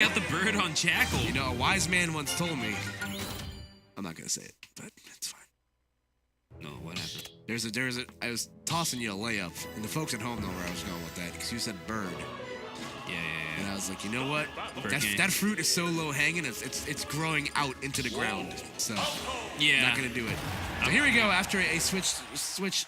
Got the bird on Jakal. You know, a wise man once told me. I'm not gonna say it, but it's fine. No, what happened? I was tossing you a layup, and the folks at home know where I was going with that because you said bird. Yeah. And I was like, you know what? Bird game. That fruit is so low hanging, it's growing out into the ground. So Yeah. not gonna do it. So here we go. After a swift switch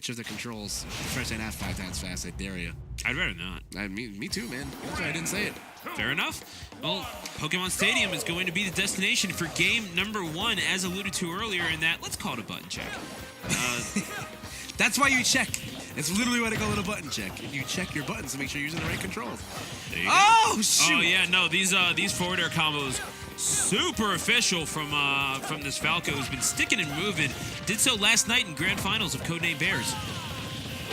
of the controls, the first ain't half 5 times fast. I dare you. I'd rather not. Me too, man. That's why I didn't say it. Fair enough. Well, Pokemon Stadium is going to be the destination for game number 1, as alluded to earlier in that. Let's call it a button check. That's why you check. It's literally what I call it, a button check. You check your buttons to make sure you're using the right controls. There you go. Oh, shoot. Oh, yeah, no, these forward air combos, super official from this Falco, who's been sticking and moving. Did so last night in Grand Finals of Codename Bears.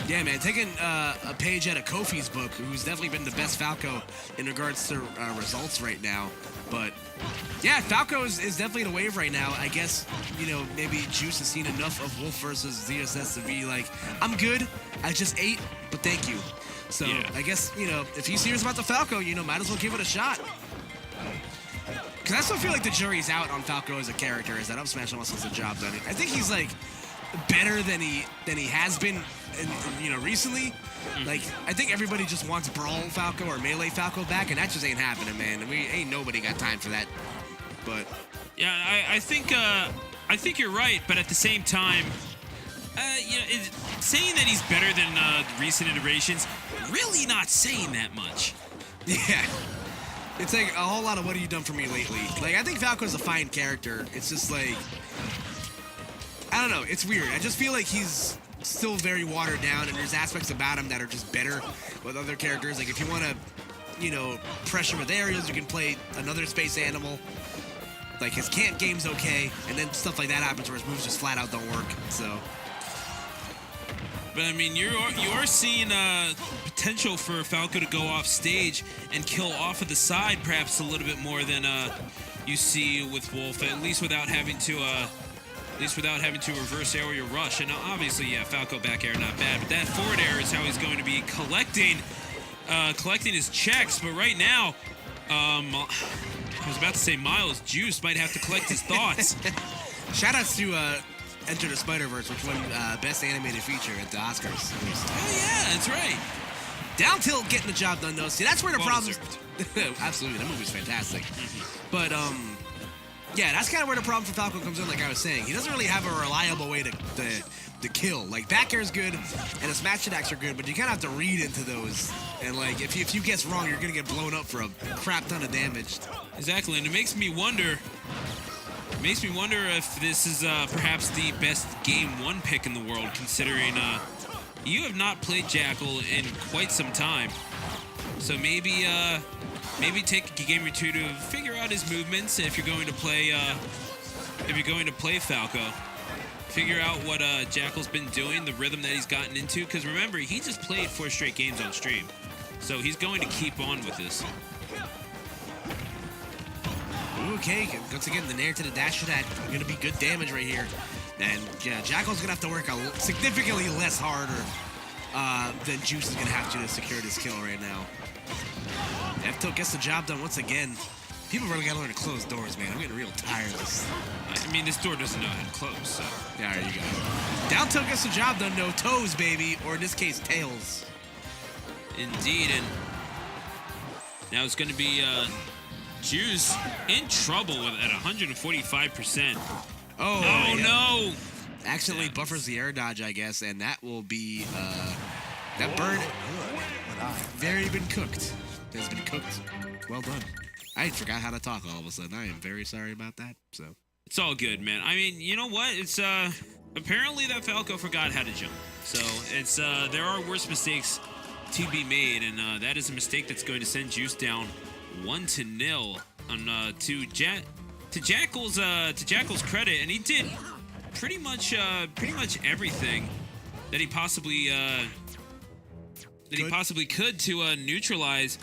Yeah, man, taking a page out of Kofi's book, who's definitely been the best Falco in regards to results right now. But, yeah, Falco is definitely in a wave right now. I guess, you know, maybe Juice has seen enough of Wolf versus ZSS to be like, I'm good, I just ate, but thank you. So, yeah. I guess, you know, if he's serious about the Falco, you know, might as well give it a shot. Because I still feel like the jury's out on Falco as a character, is that Up Smash almost does the job done. I think he's, like, better than he has been, you know, recently. Like, I think everybody just wants Brawl Falco or Melee Falco back, and that just ain't happening, man. Ain't nobody got time for that. But yeah, I think you're right, but at the same time, you know, saying that he's better than recent iterations, really not saying that much. Yeah. It's like a whole lot of what have you done for me lately? Like, I think Falco's a fine character. It's just like, I don't know. It's weird. I just feel like he's still very watered down, and there's aspects about him that are just better with other characters. Like, if you want to, you know, pressure with aerials, you can play another space animal. Like, his can't game's okay, and then stuff like that happens where his moves just flat out don't work. So, but I mean, you are seeing potential for Falco to go off stage and kill off of the side, perhaps a little bit more than you see with Wolf, at least without having to reverse aerial rush. And obviously, yeah, Falco back air not bad, but that forward air is how he's going to be collecting his checks. But right now, I was about to say Miles Juice might have to collect his thoughts. Shoutouts to Enter the Spider-Verse, which won Best Animated Feature at the Oscars. Oh yeah, that's right. Down Tilt getting the job done though. See, that's where the problem. Absolutely, that movie's fantastic. But yeah, that's kind of where the problem for Falco comes in. Like I was saying, he doesn't really have a reliable way to kill. Like back air is good, and his smash attacks are good, but you kind of have to read into those. And like if you guess wrong, you're gonna get blown up for a crap ton of damage. Exactly, and it makes me wonder if this is perhaps the best Game 1 pick in the world, considering you have not played Jakal in quite some time. So maybe take a game or two to figure out his movements if you're going to play Falco. Figure out what Jakal's been doing, the rhythm that he's gotten into, because remember, he just played 4 straight games on stream. So he's going to keep on with this. Okay, once again, the nair to the dash attack. Going to be good damage right here. And yeah, Jakal's going to have to work significantly less harder than Juice is going to have to secure this kill right now. F-Tilt gets the job done once again. People really got to learn to close doors, man. I'm getting real tired of this. I mean, this door doesn't know how to close, so. Yeah, there you go. Down tilt gets the job done, no toes, baby. Or in this case, tails. Indeed, and now it's going to be Juice in trouble at 145%. Oh, yeah. No! Accidentally buffers the air dodge, I guess, and that will be, that bird very been cooked. Has been cooked. Well done. I forgot how to talk all of a sudden. I am very sorry about that. So it's all good, man. I mean, you know what? It's apparently that Falco forgot how to jump. So it's there are worse mistakes to be made, and that is a mistake that's going to send Juice down 1-0 on to Jakal's credit, and he did pretty much everything that he possibly could to neutralize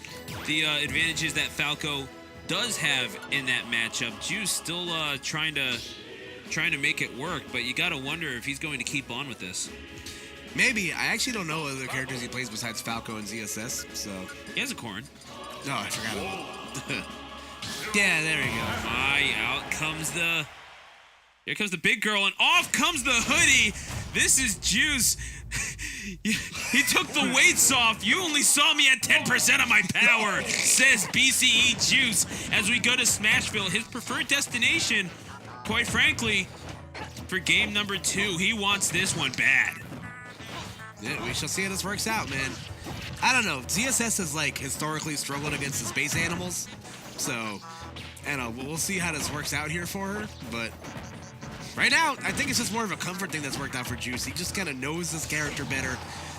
the advantages that Falco does have in that matchup. Juice still trying to make it work, but you gotta wonder if he's going to keep on with this. Maybe. I actually don't know other characters he plays besides Falco and ZSS. So he has a Corrin. No, I forgot about Yeah, there we go. Out comes the... Here comes the big girl, and off comes the hoodie. This is Juice. He took the weights off. You only saw me at 10% of my power, says BCE Juice. As we go to Smashville, his preferred destination, quite frankly, for game number 2. He wants this one bad. Yeah, we shall see how this works out, man. I don't know. ZSS has, like, historically struggled against the space animals. So, I don't know. We'll see how this works out here for her. But right now, I think it's just more of a comfort thing that's worked out for Juice. He just kind of knows this character better.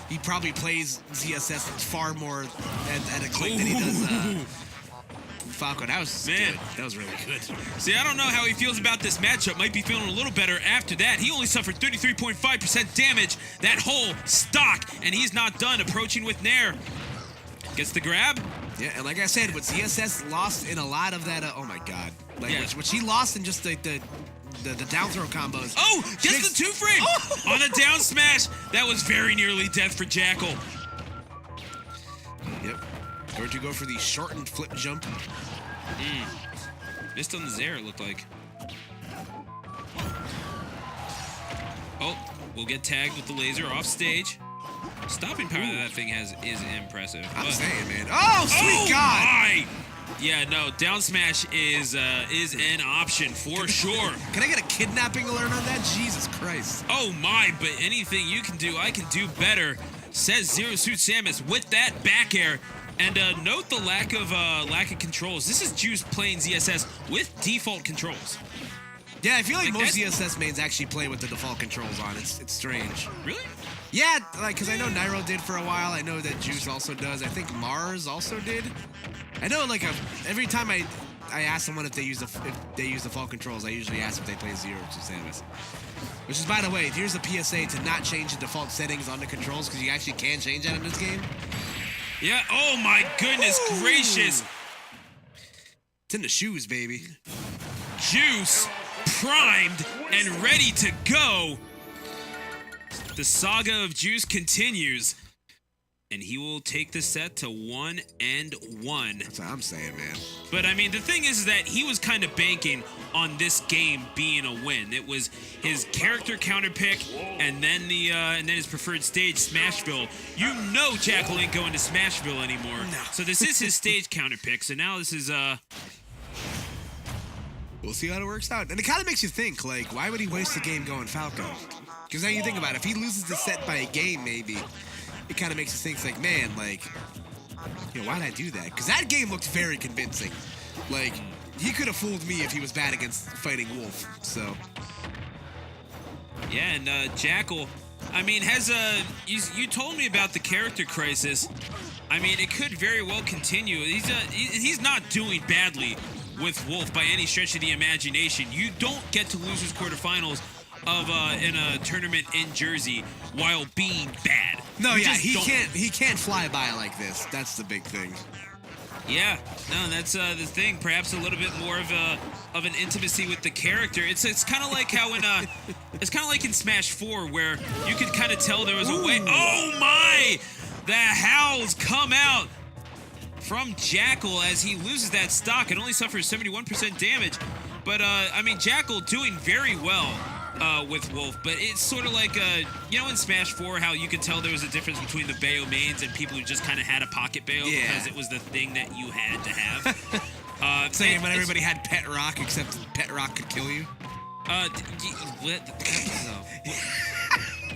He probably plays ZSS far more at a click than he does Falco. That was good. That was really good. See, I don't know how he feels about this matchup. Might be feeling a little better after that. He only suffered 33.5% damage. That whole stock, and he's not done. Approaching with Nair. Gets the grab. Yeah, and like I said, with ZSS lost in a lot of that. Oh my God, like which he lost in just the down throw combos. Oh, gets the 2-frame on a down smash. That was very nearly death for Jakal. Yep. Going to go for the shortened flip jump. Missed on the Zair, it looked like. Oh, we'll get tagged with the laser off stage. Stopping power that thing has is impressive. I'm saying, man. Oh, sweet God! My. Yeah, no, down smash is an option for sure. Can I get a kidnapping alert on that? Jesus Christ. Oh my, but anything you can do, I can do better, says Zero Suit Samus with that back air. And note the lack of controls. This is Juice playing ZSS with default controls. Yeah, I feel like most ZSS mains actually play with the default controls on. It's strange. Really? Yeah, like, because I know Nairo did for a while. I know that Juice also does. I think Mars also did. I know, like, every time I ask someone if they use the default controls, I usually ask if they play Zero Suit Samus. Which is, by the way, here's a PSA to not change the default settings on the controls, because you actually can change that in this game. Yeah, oh my goodness gracious. It's in the shoes, baby. Juice primed and ready to go. The saga of Juice continues. And he will take the set to 1-1. That's what I'm saying, man. But I mean, the thing is that he was kind of banking on this game being a win. It was his character counter pick, and then his preferred stage, Smashville. You know, Jakal ain't going to Smashville anymore. No. So this is his stage counter pick. So now this is We'll see how it works out. And it kind of makes you think, like, why would he waste the game going Falco? Because now you think about it, if he loses the set by a game, maybe, it kind of makes you think, like, man, like, you know, why'd I do that? Because that game looked very convincing. Like, he could have fooled me if he was bad against fighting Wolf, so. Yeah, and Jakal, I mean, has you told me about the character crisis. I mean, it could very well continue. He's not doing badly with Wolf by any stretch of the imagination. You don't get to losers quarterfinals of in a tournament in Jersey while being bad. No, yeah, he can't fly by like this. That's the big thing. Yeah, no, that's the thing. Perhaps a little bit more of an intimacy with the character. It's kind of like how it's kind of like in Smash 4 where you could kind of tell there was a way. Oh my! The howls come out from Jakal as he loses that stock and only suffers 71% damage. But I mean, Jakal doing very well with Wolf, but it's sort of like you know in Smash 4 how you could tell there was a difference between the Bayo mains and people who just kind of had a pocket Bayo because it was the thing that you had to have. Saying when everybody had Pet Rock except Pet Rock could kill you.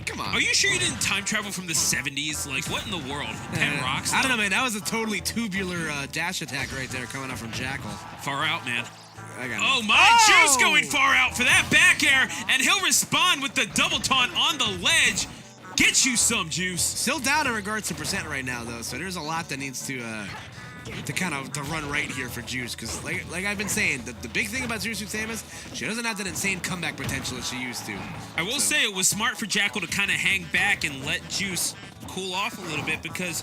Come on. Are you sure you didn't time travel from the 70s? Like, what in the world? Pet Rocks? I don't know, man. That was a totally tubular dash attack right there coming out from Jakal. Far out, man. Oh my, Juice going far out for that back air, and he'll respond with the double taunt on the ledge. Get you some, Juice. Still down in regards to percent right now, though, so there's a lot that needs to run right here for Juice, because like I've been saying, the big thing about Zero Suit Samus, she doesn't have that insane comeback potential that she used to. I will say it was smart for Jakal to kind of hang back and let Juice cool off a little bit, because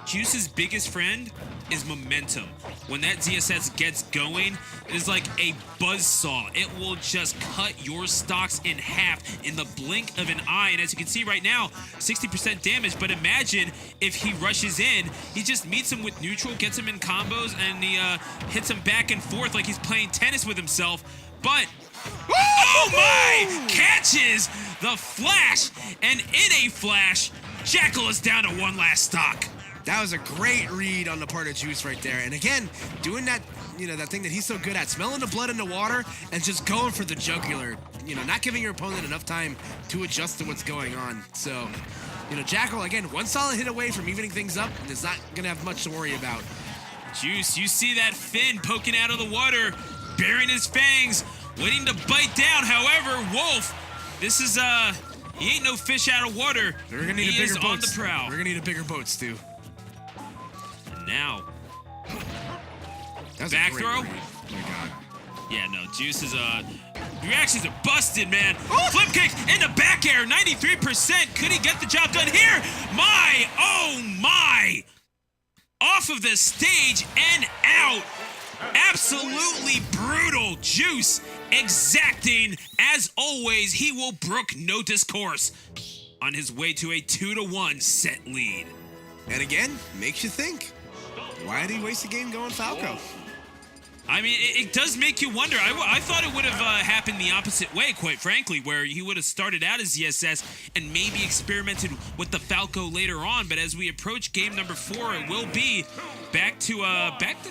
Juice's biggest friend is momentum. When that ZSS gets going, it is like a buzzsaw. It will just cut your stocks in half in the blink of an eye. And as you can see right now, 60% damage. But imagine if he rushes in, he just meets him with neutral, gets him in combos, and he hits him back and forth like he's playing tennis with himself. But oh my! Catches the flash, and in a flash, Jakal is down to one last stock. That was a great read on the part of Juice right there. And again, doing that, that thing that he's so good at, smelling the blood in the water and just going for the jugular. Not giving your opponent enough time to adjust to what's going on. So, Jakal, again, one solid hit away from evening things up, and it's not going to have much to worry about. Juice, you see that fin poking out of the water, baring his fangs, waiting to bite down. However, Wolf, this is, he ain't no fish out of water. We're going to need a bigger boat. On the prowl. We're going to need a bigger boat, Stu. Now, back throw. Oh my God. Yeah, no, Juice is reactions are busted, man. Flip kick into back air, 93%. Could he get the job done here? Oh my! Off of the stage and out. Absolutely brutal. Juice exacting. As always, he will brook no discourse on his way to a 2-1 set lead. And again, makes you think. Why did he waste the game going Falco? I mean, it does make you wonder. I thought it would have happened the opposite way, quite frankly, where he would have started out as ZSS and maybe experimented with the Falco later on. But as we approach game number 4, it will be back to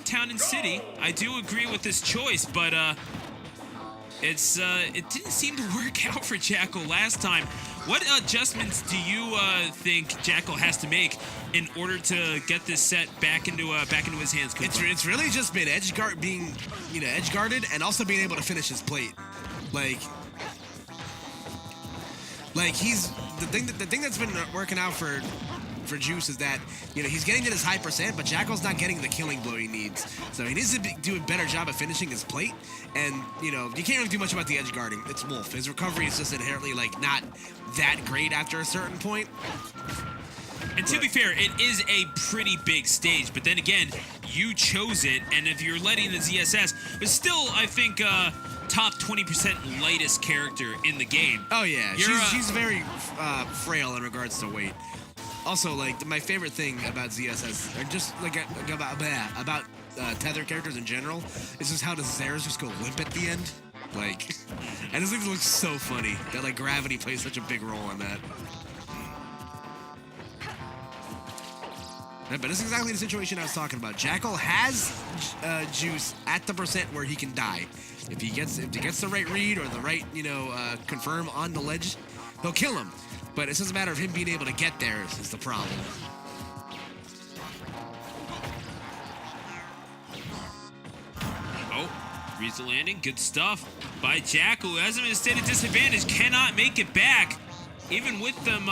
Town and City. I do agree with this choice, but it didn't seem to work out for Jakal last time. What adjustments do you think Jakal has to make in order to get this set back into his hands? It's really just been edge guarded and also being able to finish his plate. Like he's the thing that's been working out for Juice is that he's getting to this high percent, but Jakal's not getting the killing blow he needs. So he needs to do a better job of finishing his plate. And you can't really do much about the edge guarding. It's Wolf. His recovery is just inherently not that great after a certain point. And to be fair, it is a pretty big stage, but then again, you chose it, and if you're letting the ZSS, it's still, I think, top 20% lightest character in the game. Oh yeah, she's very frail in regards to weight. Also, my favorite thing about ZSS, or just about tether characters in general, is just how the Zers just go limp at the end. I just think it looks so funny that gravity plays such a big role in that. But it's exactly the situation I was talking about. Jakal has Juice at the percent where he can die. If he gets the right read or the right confirm on the ledge, he'll kill him. But it's just a matter of him being able to get there is the problem. Oh, reads the landing. Good stuff by Jakal, who has him in a state of disadvantage. Cannot make it back, even with them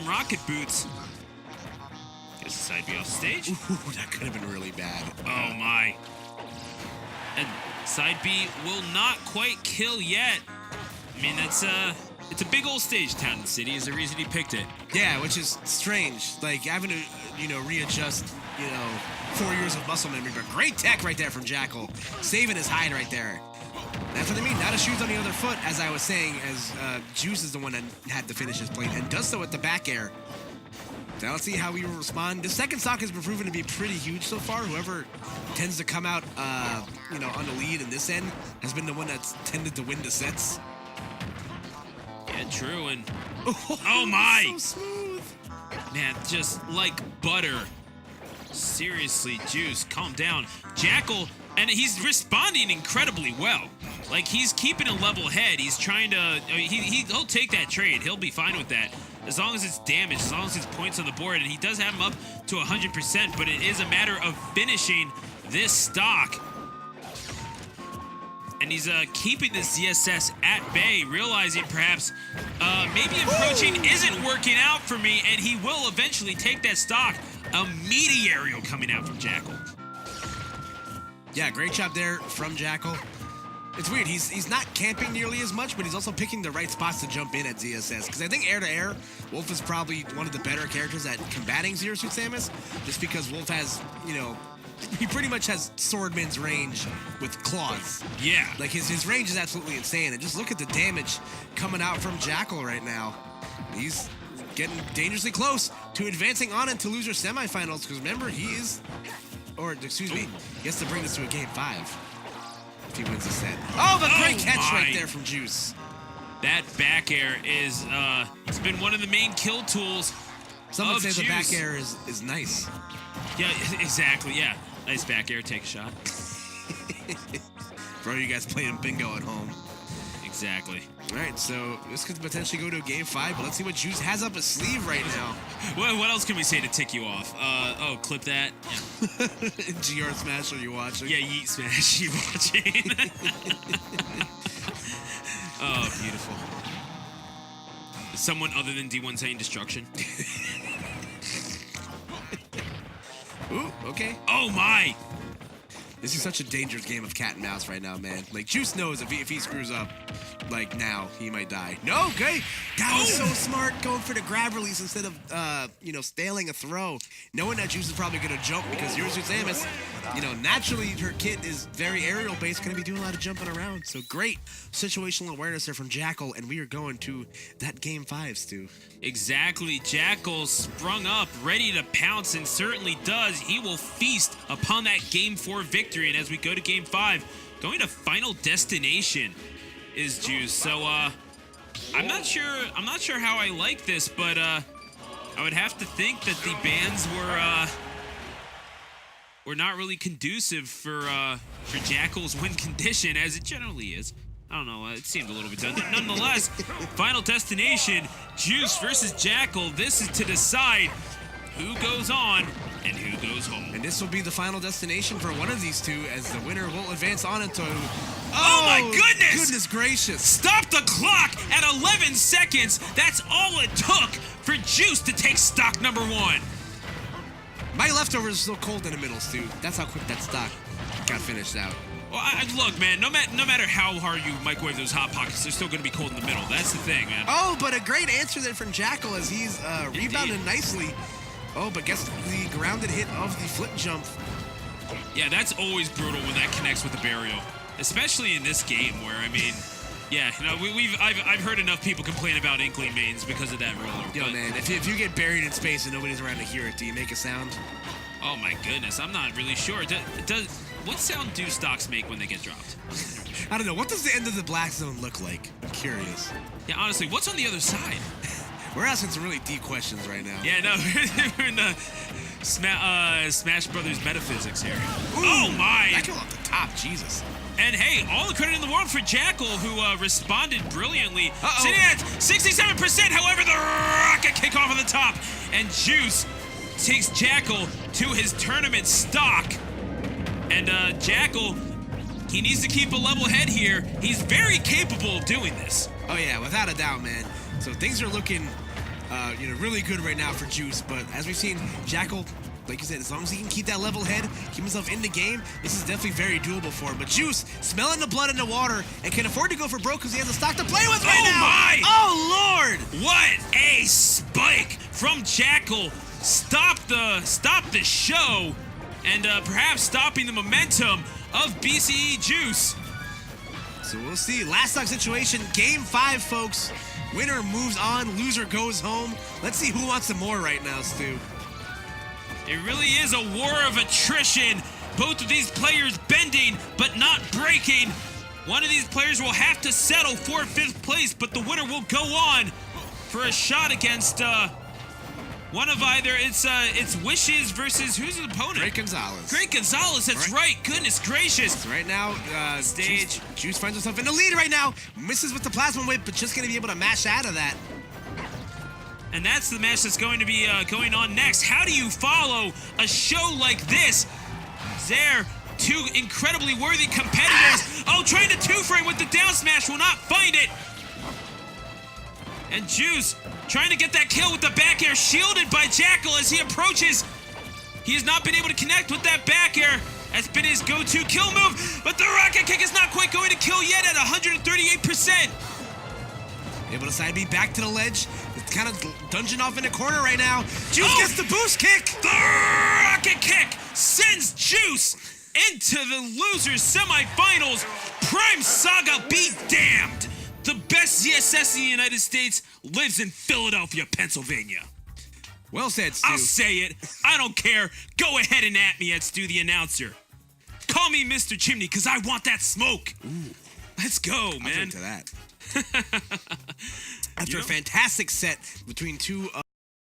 rocket boots. Gets the side B off stage. Ooh, that could have been really bad. Oh my! And side B will not quite kill yet. I mean, it's a big old stage. Town and City is the reason he picked it. Yeah, which is strange. Having to, readjust, 4 years of muscle memory. But great tech right there from Jakal. Saving his hide right there. That's what I mean. Not a shoes on the other foot, as I was saying, as Juice is the one that had to finish his plate and does so with the back air. Now let's see how we will respond. The second stock has been proven to be pretty huge so far. Whoever tends to come out, on the lead in this end has been the one that's tended to win the sets. Yeah, true, and oh my! So smooth. Man, just like butter. Seriously, Juice, calm down. Jakal, and he's responding incredibly well. He's keeping a level head. He's trying to, he'll take that trade. He'll be fine with that. As long as it's damaged, as long as it's points on the board, and he does have him up to 100%, but it is a matter of finishing this stock. And he's keeping the ZSS at bay, realizing perhaps maybe approaching isn't working out for me, and he will eventually take that stock. A meaty aerial coming out from Jakal. Yeah, great job there from Jakal. It's weird. He's not camping nearly as much, but he's also picking the right spots to jump in at ZSS. Because I think air to air, Wolf is probably one of the better characters at combating Zero Suit Samus, just because Wolf has, you know, he pretty much has Swordman's range with claws. Yeah. Like his range is absolutely insane. And just look at the damage coming out from Jakal right now. He's getting dangerously close to advancing on into loser semifinals. Because remember, he is, or excuse me, he has to bring this to a game 5 if he wins the set. Oh, the great catch right there from Juice. That back air is, it's been one of the main kill tools. Some would say Juice. the back air is nice. Yeah, exactly. Yeah, nice back air. Take a shot. Bro, you guys playing bingo at home. Exactly. All right, so this could potentially go to a game 5, but let's see what Juice has up his sleeve right now. What else can we say to tick you off? Oh, clip that. Yeah. GR Smash, are you watching? Yeah, Yeet Smash. You watching? Oh, beautiful. Is someone other than D1 saying destruction? Ooh, okay. Oh my! This is such a dangerous game of cat and mouse right now, man. Like, Juice knows if he screws up, like, now, he might die. No, okay. That was so smart, going for the grab release instead of, you know, staling a throw. Knowing that Juice is probably going to jump because Zero Suit Samus, you know, naturally her kit is very aerial-based, going to be doing a lot of jumping around. So great situational awareness there from Jakal, and we are going to that game 5, Stu. Exactly. Jakal sprung up, ready to pounce, and certainly does. He will feast upon that game 4 victory. And as we go to game 5, going to Final Destination is Juice. So I'm not sure how I like this, but I would have to think that the bans were not really conducive for Jakal's win condition, as it generally is. I don't know, it seemed a little redundant. Nonetheless, Final Destination, Juice versus Jakal. This is to decide who goes on and who goes home. And this will be the final destination for one of these two, as the winner will advance on into... Oh my goodness! Goodness gracious. Stop the clock at 11 seconds. That's all it took for Juice to take stock number 1. My leftovers are still cold in the middle, Stu. That's how quick that stock got finished out. Well, look, man, no matter how hard you microwave those Hot Pockets, they're still going to be cold in the middle. That's the thing, man. Oh, but a great answer there from Jakal as he's rebounded nicely. Oh, but gets the grounded hit of the flip jump. Yeah, that's always brutal when that connects with the burial, especially in this game where, I mean, yeah, you know, I've heard enough people complain about Inkling mains because of that roller. Yo, man, if you get buried in space and nobody's around to hear it, do you make a sound? Oh my goodness, I'm not really sure. What sound do stocks make when they get dropped? I don't know. What does the end of the black zone look like? I'm curious. Yeah, honestly, what's on the other side? We're asking some really deep questions right now. Yeah, no, we're in the Smash Brothers metaphysics here. Ooh, oh my! That kill off the top, Jesus. And hey, all the credit in the world for Jakal, who responded brilliantly. Sitting at 67%, however, the rocket kickoff on the top. And Juice takes Jakal to his tournament stock. And Jakal, he needs to keep a level head here. He's very capable of doing this. Oh yeah, without a doubt, man. So things are looking, you know, really good right now for Juice. But as we've seen, Jakal, like you said, as long as he can keep that level head, keep himself in the game, this is definitely very doable for him. But Juice, smelling the blood in the water, and can afford to go for broke because he has a stock to play with right now. Oh my! Oh Lord! What a spike from Jakal! Stop the show, and perhaps stopping the momentum of BCE Juice. So we'll see. Last stock situation, game 5, folks. Winner moves on, loser goes home. Let's see who wants some more right now, Stu. It really is a war of attrition. Both of these players bending, but not breaking. One of these players will have to settle for 5th place, but the winner will go on for a shot against one of either. It's Wishes versus who's his opponent? Great Gonzalez. Great Gonzalez, that's right. Goodness gracious. So right now, Juice finds himself in the lead right now. Misses with the plasma whip, but just going to be able to mash out of that. And that's the match that's going to be going on next. How do you follow a show like this? There, 2 incredibly worthy competitors. Oh, trying to 2-frame with the down smash, will not find it. And Juice trying to get that kill with the back air, shielded by Jakal as he approaches. He has not been able to connect with that back air. That's been his go-to kill move, but the rocket kick is not quite going to kill yet at 138%. Able to side B back to the ledge. It's kind of dungeon off in the corner right now. Juice gets the boost kick. The rocket kick sends Juice into the losers semifinals. Prime Saga be damned. The best ZSS in the United States lives in Philadelphia, Pennsylvania. Well said, Stu. I'll say it. I don't care. Go ahead and at me at Stu the announcer. Call me Mr. Chimney, because I want that smoke. Ooh. Let's go, man. I'll drink to that. After a fantastic set between two